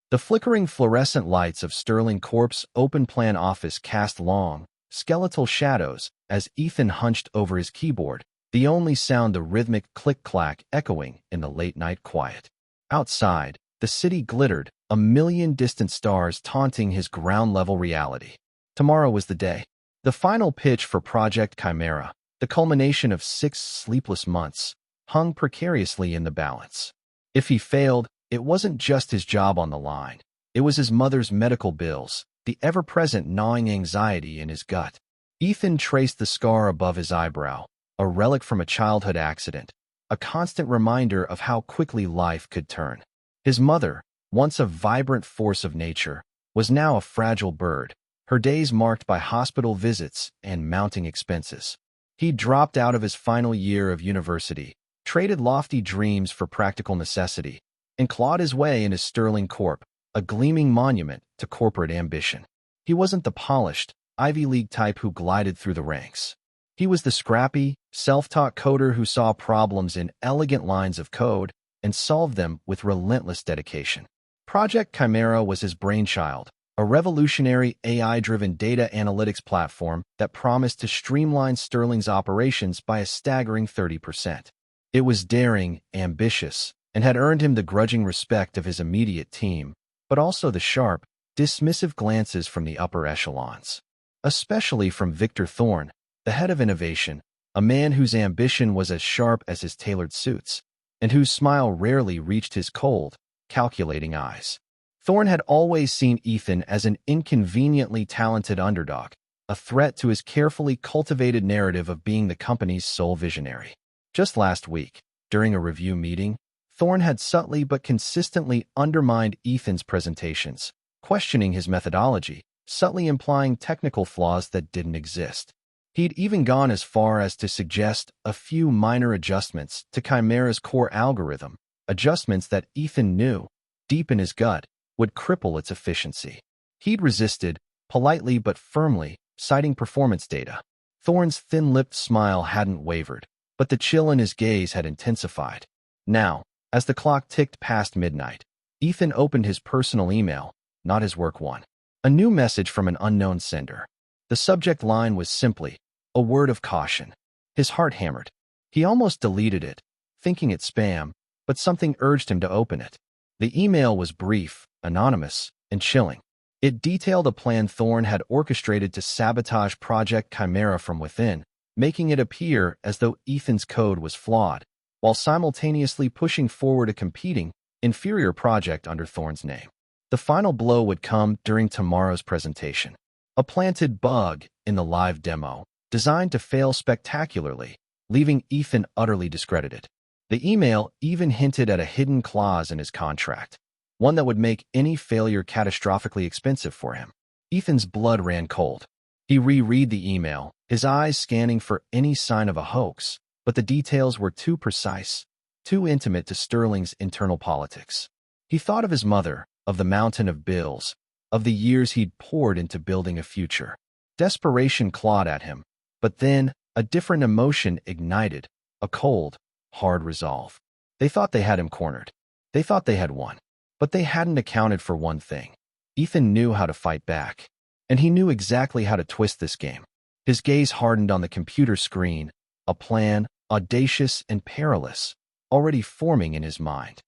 The flickering fluorescent lights of Sterling Corp's open-plan office cast long, skeletal shadows as Ethan hunched over his keyboard, the only sound the rhythmic click-clack echoing in the late-night quiet. Outside, the city glittered, a million distant stars taunting his ground-level reality. Tomorrow was the day. The final pitch for Project Chimera, the culmination of 6 sleepless months, hung precariously in the balance. If he failed, it wasn't just his job on the line. It was his mother's medical bills, the ever-present gnawing anxiety in his gut. Ethan traced the scar above his eyebrow, a relic from a childhood accident, a constant reminder of how quickly life could turn. His mother, once a vibrant force of nature, was now a fragile bird, her days marked by hospital visits and mounting expenses. He dropped out of his final year of university, traded lofty dreams for practical necessity, and clawed his way in his Sterling Corp, a gleaming monument to corporate ambition. He wasn't the polished, Ivy League type who glided through the ranks. He was the scrappy, self-taught coder who saw problems in elegant lines of code and solved them with relentless dedication. Project Chimera was his brainchild, a revolutionary AI-driven data analytics platform that promised to streamline Sterling's operations by a staggering 30%. It was daring, ambitious, and had earned him the grudging respect of his immediate team, but also the sharp, dismissive glances from the upper echelons. Especially from Victor Thorne, the head of innovation, a man whose ambition was as sharp as his tailored suits, and whose smile rarely reached his cold, calculating eyes. Thorne had always seen Ethan as an inconveniently talented underdog, a threat to his carefully cultivated narrative of being the company's sole visionary. Just last week, during a review meeting, Thorne had subtly but consistently undermined Ethan's presentations, questioning his methodology, subtly implying technical flaws that didn't exist. He'd even gone as far as to suggest a few minor adjustments to Chimera's core algorithm, adjustments that Ethan knew, deep in his gut, would cripple its efficiency. He'd resisted, politely but firmly, citing performance data. Thorne's thin-lipped smile hadn't wavered, but the chill in his gaze had intensified. Now, as the clock ticked past midnight, Ethan opened his personal email, not his work one. A new message from an unknown sender. The subject line was simply, a word of caution. His heart hammered. He almost deleted it, thinking it spam, but something urged him to open it. The email was brief, anonymous, and chilling. It detailed a plan Thorne had orchestrated to sabotage Project Chimera from within, making it appear as though Ethan's code was flawed, while simultaneously pushing forward a competing, inferior project under Thorne's name. The final blow would come during tomorrow's presentation. A planted bug in the live demo, designed to fail spectacularly, leaving Ethan utterly discredited. The email even hinted at a hidden clause in his contract, one that would make any failure catastrophically expensive for him. Ethan's blood ran cold. He reread the email, his eyes scanning for any sign of a hoax, but the details were too precise, too intimate to Sterling's internal politics. He thought of his mother, of the mountain of bills, of the years he'd poured into building a future. Desperation clawed at him, but then a different emotion ignited, a cold, hard resolve. They thought they had him cornered. They thought they had won. But they hadn't accounted for one thing. Ethan knew how to fight back, and he knew exactly how to twist this game. His gaze hardened on the computer screen, a plan, audacious and perilous, already forming in his mind.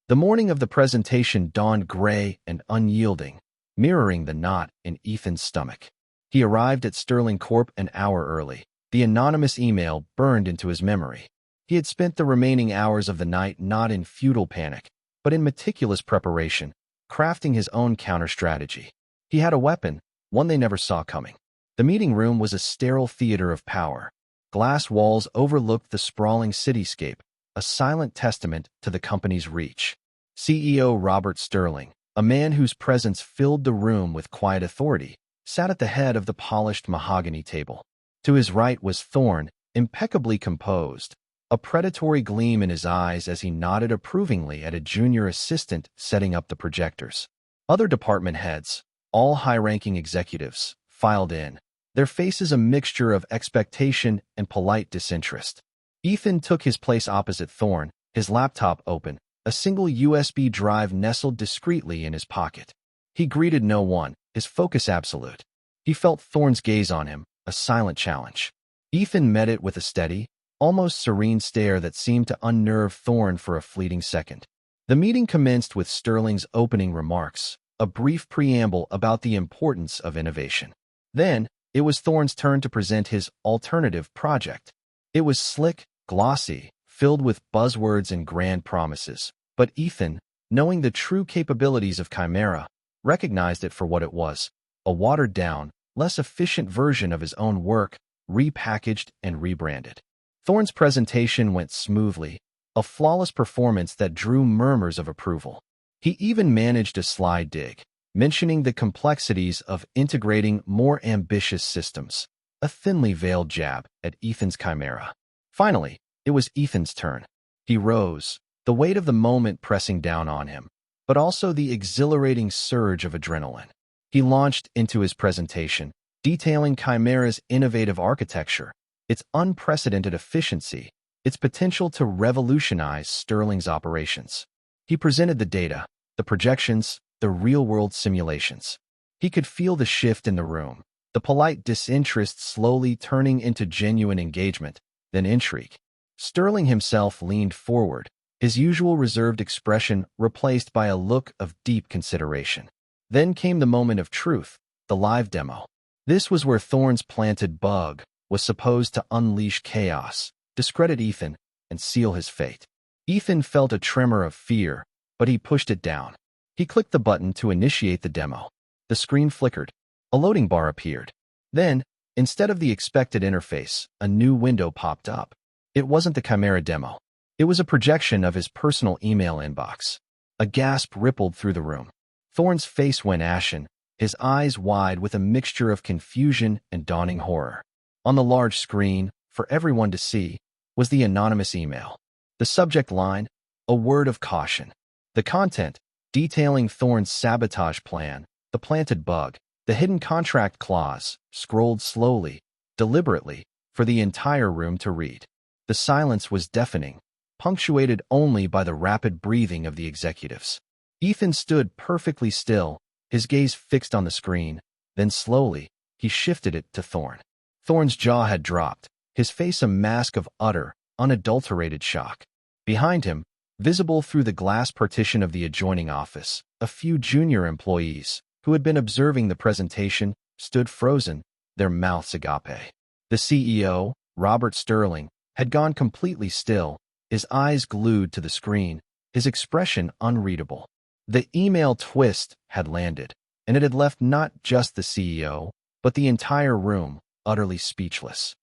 The morning of the presentation dawned gray and unyielding, mirroring the knot in Ethan's stomach. He arrived at Sterling Corp an hour early. The anonymous email burned into his memory. He had spent the remaining hours of the night not in futile panic, but in meticulous preparation, crafting his own counter-strategy. He had a weapon, one they never saw coming. The meeting room was a sterile theater of power. Glass walls overlooked the sprawling cityscape, a silent testament to the company's reach. CEO Robert Sterling, a man whose presence filled the room with quiet authority, sat at the head of the polished mahogany table. To his right was Thorne, impeccably composed, a predatory gleam in his eyes as he nodded approvingly at a junior assistant setting up the projectors. Other department heads, all high-ranking executives, filed in, their faces a mixture of expectation and polite disinterest. Ethan took his place opposite Thorne, his laptop open, a single USB drive nestled discreetly in his pocket. He greeted no one, his focus absolute. He felt Thorne's gaze on him, a silent challenge. Ethan met it with a steady, almost serene stare that seemed to unnerve Thorne for a fleeting second. The meeting commenced with Sterling's opening remarks, a brief preamble about the importance of innovation. Then, it was Thorne's turn to present his alternative project. It was slick, glossy, filled with buzzwords and grand promises. But Ethan, knowing the true capabilities of Chimera, recognized it for what it was, a watered-down, less efficient version of his own work, repackaged and rebranded. Thorne's presentation went smoothly, a flawless performance that drew murmurs of approval. He even managed a sly dig, mentioning the complexities of integrating more ambitious systems, a thinly veiled jab at Ethan's Chimera. Finally, it was Ethan's turn. He rose, the weight of the moment pressing down on him, but also the exhilarating surge of adrenaline. He launched into his presentation, detailing Chimera's innovative architecture, its unprecedented efficiency, its potential to revolutionize Sterling's operations. He presented the data, the projections, the real-world simulations. He could feel the shift in the room, the polite disinterest slowly turning into genuine engagement, then intrigue. Sterling himself leaned forward, his usual reserved expression replaced by a look of deep consideration. Then came the moment of truth, the live demo. This was where Thorne's planted bug was supposed to unleash chaos, discredit Ethan, and seal his fate. Ethan felt a tremor of fear, but he pushed it down. He clicked the button to initiate the demo. The screen flickered. A loading bar appeared. Then, instead of the expected interface, a new window popped up. It wasn't the Chimera demo. It was a projection of his personal email inbox. A gasp rippled through the room. Thorne's face went ashen, his eyes wide with a mixture of confusion and dawning horror. On the large screen, for everyone to see, was the anonymous email. The subject line, a word of caution. The content, detailing Thorne's sabotage plan, the planted bug, the hidden contract clause, scrolled slowly, deliberately, for the entire room to read. The silence was deafening, punctuated only by the rapid breathing of the executives. Ethan stood perfectly still, his gaze fixed on the screen, then slowly, he shifted it to Thorne. Thorne's jaw had dropped, his face a mask of utter, unadulterated shock. Behind him, visible through the glass partition of the adjoining office, a few junior employees, who had been observing the presentation, stood frozen, their mouths agape. The CEO, Robert Sterling, had gone completely still, his eyes glued to the screen, his expression unreadable. The email twist had landed, and it had left not just the CEO, but the entire room, utterly speechless.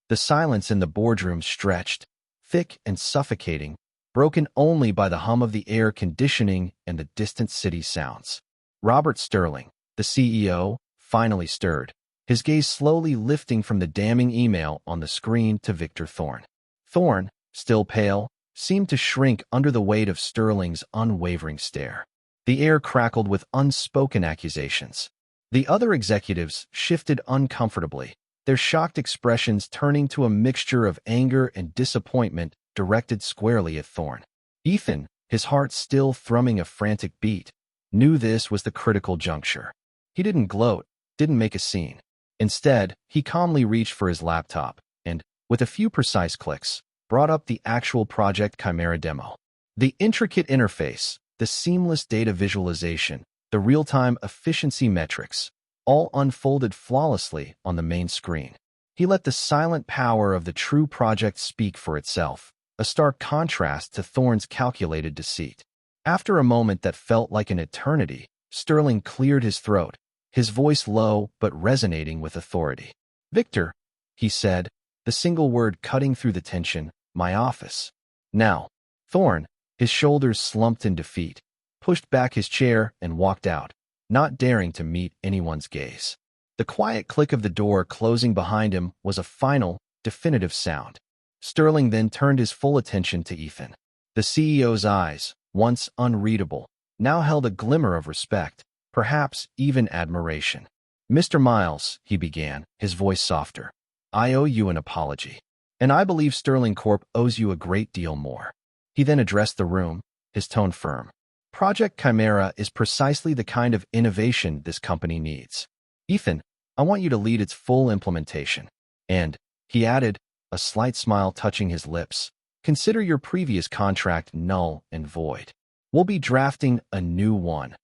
The silence in the boardroom stretched, thick and suffocating, broken only by the hum of the air conditioning and the distant city sounds. Robert Sterling, the CEO, finally stirred, his gaze slowly lifting from the damning email on the screen to Victor Thorne. Thorne, still pale, seemed to shrink under the weight of Sterling's unwavering stare. The air crackled with unspoken accusations. The other executives shifted uncomfortably, their shocked expressions turning to a mixture of anger and disappointment directed squarely at Thorne. Ethan, his heart still thrumming a frantic beat, knew this was the critical juncture. He didn't gloat, didn't make a scene. Instead, he calmly reached for his laptop and, with a few precise clicks, brought up the actual Project Chimera demo. The intricate interface, the seamless data visualization, the real-time efficiency metrics, all unfolded flawlessly on the main screen. He let the silent power of the true project speak for itself, a stark contrast to Thorne's calculated deceit. After a moment that felt like an eternity, Sterling cleared his throat, his voice low but resonating with authority. "Victor," he said, the single word cutting through the tension, "my office." Now, Thorne, his shoulders slumped in defeat, pushed back his chair and walked out, not daring to meet anyone's gaze. The quiet click of the door closing behind him was a final, definitive sound. Sterling then turned his full attention to Ethan. The CEO's eyes, once unreadable, now held a glimmer of respect, perhaps even admiration. "Mr. Miles," he began, his voice softer, "I owe you an apology." and I believe Sterling Corp owes you a great deal more." He then addressed the room, his tone firm. "Project Chimera is precisely the kind of innovation this company needs. Ethan, I want you to lead its full implementation. And," he added, a slight smile touching his lips, "consider your previous contract null and void. We'll be drafting a new one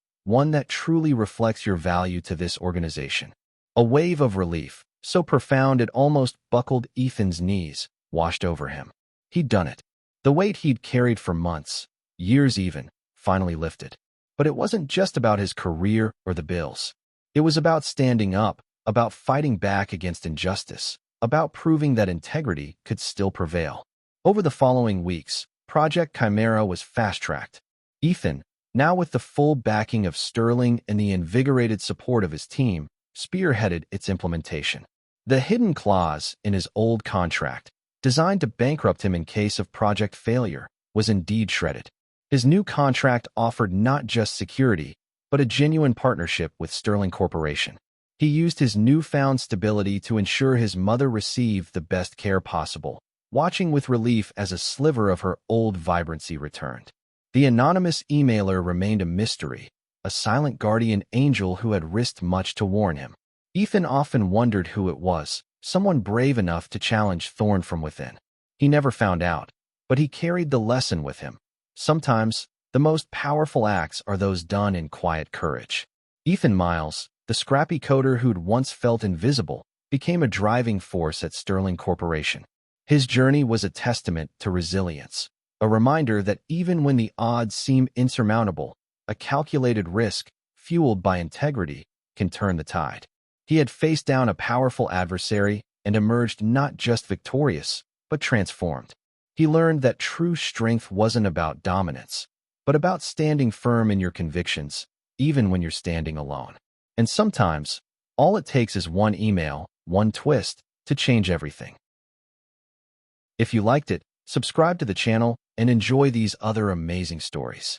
that truly reflects your value to this organization." A wave of relief, so profound it almost buckled Ethan's knees, washed over him. He'd done it. The weight he'd carried for months, years even, finally lifted. But it wasn't just about his career or the bills. It was about standing up, about fighting back against injustice, about proving that integrity could still prevail. Over the following weeks, Project Chimera was fast-tracked. Ethan, now with the full backing of Sterling and the invigorated support of his team, spearheaded its implementation. The hidden clause in his old contract, designed to bankrupt him in case of project failure, was indeed shredded. His new contract offered not just security, but a genuine partnership with Sterling Corporation. He used his newfound stability to ensure his mother received the best care possible, watching with relief as a sliver of her old vibrancy returned. The anonymous emailer remained a mystery, a silent guardian angel who had risked much to warn him. Ethan often wondered who it was, someone brave enough to challenge Thorn from within. He never found out, but he carried the lesson with him. Sometimes, the most powerful acts are those done in quiet courage. Ethan Miles, the scrappy coder who'd once felt invisible, became a driving force at Sterling Corporation. His journey was a testament to resilience, a reminder that even when the odds seem insurmountable, a calculated risk, fueled by integrity, can turn the tide. He had faced down a powerful adversary and emerged not just victorious, but transformed. He learned that true strength wasn't about dominance, but about standing firm in your convictions, even when you're standing alone. And sometimes, all it takes is one email, one twist, to change everything. If you liked it, subscribe to the channel and enjoy these other amazing stories.